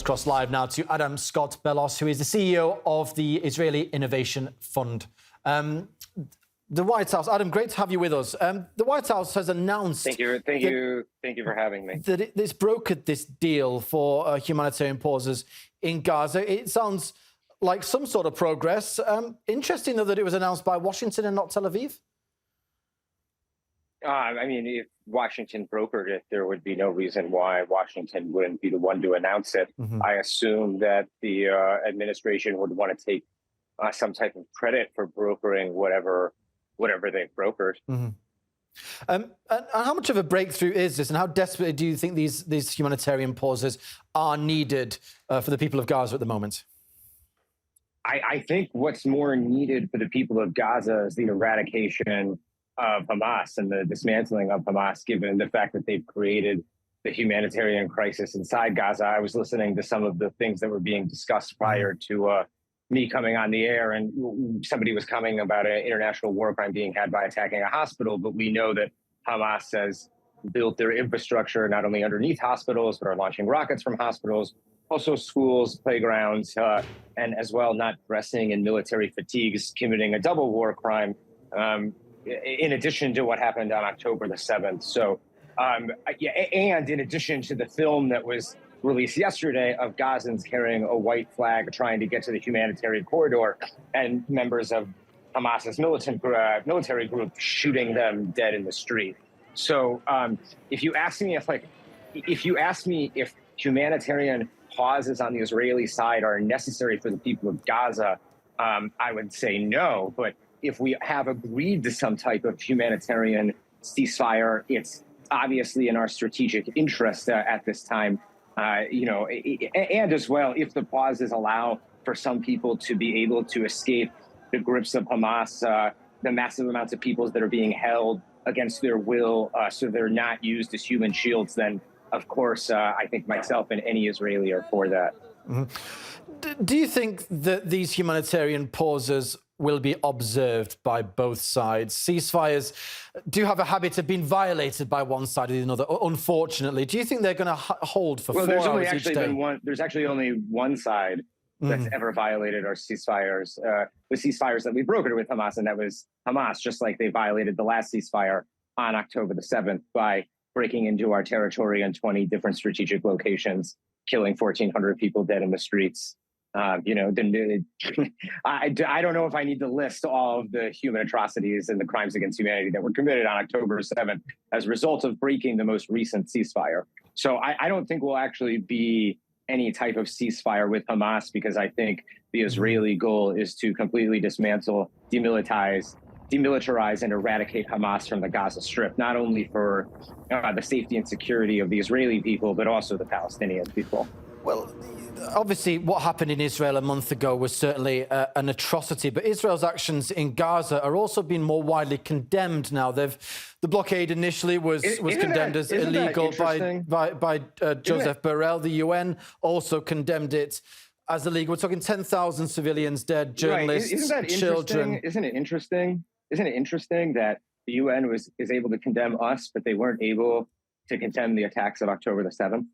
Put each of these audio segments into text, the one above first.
cross live now to Adam Scott Bellos, who is the CEO of the Israeli Innovation Fund. The White House, Adam, great to have you with us. The White House has announced... Thank you for having me. ...that it's brokered this deal for humanitarian pauses in Gaza. It sounds like some sort of progress. Interesting, though, that it was announced by Washington and not Tel Aviv. I mean, if Washington brokered it, there would be no reason why Washington wouldn't be the one to announce it. I assume that the administration would want to take some type of credit for brokering whatever they've brokered. And how much of a breakthrough is this, and how desperately do you think these humanitarian pauses are needed for the people of Gaza at the moment? I think what's more needed for the people of Gaza is the eradication of Hamas and the dismantling of Hamas, given the fact that they've created the humanitarian crisis inside Gaza. I was listening to some of the things that were being discussed prior to me coming on the air, and somebody was commenting about an international war crime being had by attacking a hospital. But we know that Hamas has built their infrastructure not only underneath hospitals, but are launching rockets from hospitals, also schools, playgrounds, and as well not resting in military fatigues, committing a double war crime, in addition to what happened on October the 7th. So, yeah, and in addition to the film that was released yesterday of Gazans carrying a white flag trying to get to the humanitarian corridor, and members of Hamas's military group shooting them dead in the street. So if you ask me if humanitarian pauses on the Israeli side are necessary for the people of Gaza, I would say no. But if we have agreed to some type of humanitarian ceasefire, it's obviously in our strategic interest at this time. And as well, if the pauses allow for some people to be able to escape the grips of Hamas, the massive amounts of people that are being held against their will, so they're not used as human shields, then of course, I think myself and any Israeli are for that. Do you think that these humanitarian pauses will be observed by both sides? Ceasefires do have a habit of being violated by one side or the other, unfortunately. Do you think they're going to hold for 4 hours each day? There's actually only one side that's ever violated our ceasefires, the ceasefires that we brokered with Hamas, and that was Hamas, just like they violated the last ceasefire on October the 7th by breaking into our territory in 20 different strategic locations, killing 1,400 people dead in the streets. I don't know if I need to list all of the human atrocities and the crimes against humanity that were committed on October 7th as a result of breaking the most recent ceasefire. So I don't think we'll actually be any type of ceasefire with Hamas, because I think the Israeli goal is to completely dismantle, demilitarize and eradicate Hamas from the Gaza Strip, not only for the safety and security of the Israeli people, but also the Palestinian people. Well, obviously, what happened in Israel a month ago was certainly an atrocity, but Israel's actions in Gaza are also being more widely condemned now. The blockade initially was condemned as illegal by Joseph Borrell. The UN also condemned it as illegal. We're talking 10,000 civilians dead, journalists, children. Isn't it interesting? Isn't it interesting that the UN is able to condemn us, but they weren't able to condemn the attacks of October the 7th?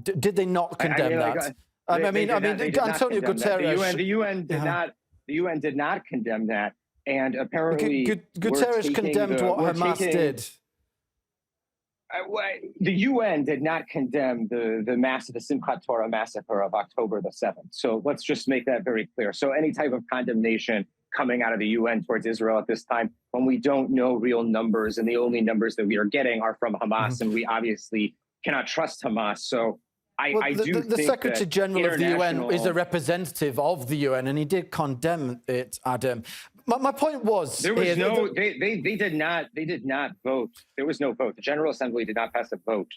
Did they not condemn that? Antonio Guterres. The UN did not condemn that, and apparently Guterres condemned what Hamas did. The UN did not condemn the Simchat Torah massacre of October the 7th. So let's just make that very clear. So any type of condemnation coming out of the UN towards Israel at this time, when we don't know real numbers, and the only numbers that we are getting are from Hamas, and we obviously cannot trust Hamas. So I do think the Secretary General of the UN is a representative of the UN, and he did condemn it, Adam. My point was there was they did not vote. There was no vote. The General Assembly did not pass a vote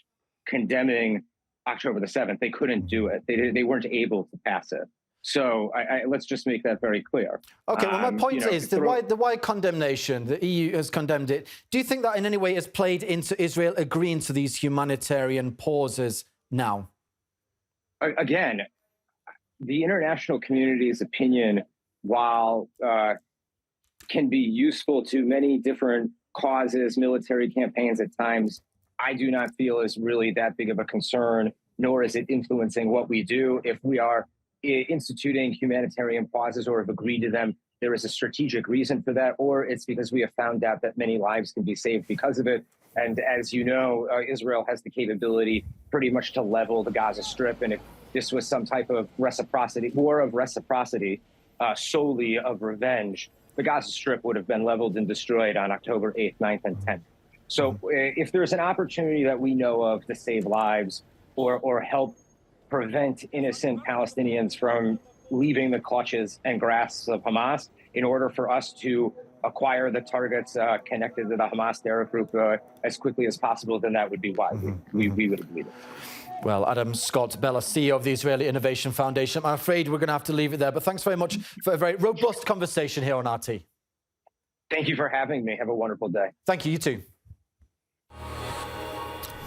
condemning October the 7th. They couldn't do it. They weren't able to pass it. So let's just make that very clear. Okay, well, my point is the wide condemnation, the EU has condemned it. Do you think that in any way has played into Israel agreeing to these humanitarian pauses now? Again, the international community's opinion, while can be useful to many different causes, military campaigns at times, I do not feel is really that big of a concern nor is it influencing what we do. If we are instituting humanitarian pauses or have agreed to them, there is a strategic reason for that, or it's because we have found out that many lives can be saved because of it. And as you know, Israel has the capability pretty much to level the Gaza Strip. And if this was some type of reciprocity, war of reciprocity, solely of revenge, the Gaza Strip would have been leveled and destroyed on October 8th, 9th, and 10th. So if there's an opportunity that we know of to save lives or help prevent innocent Palestinians from leaving the clutches and grasps of Hamas, in order for us to acquire the targets connected to the Hamas terror group as quickly as possible, then that would be why we would have needed. Well, Adam Scott Bellos, CEO of the Israeli Innovation Foundation. I'm afraid we're going to have to leave it there, but thanks very much for a very robust conversation here on RT. Thank you for having me. Have a wonderful day. Thank you, you too.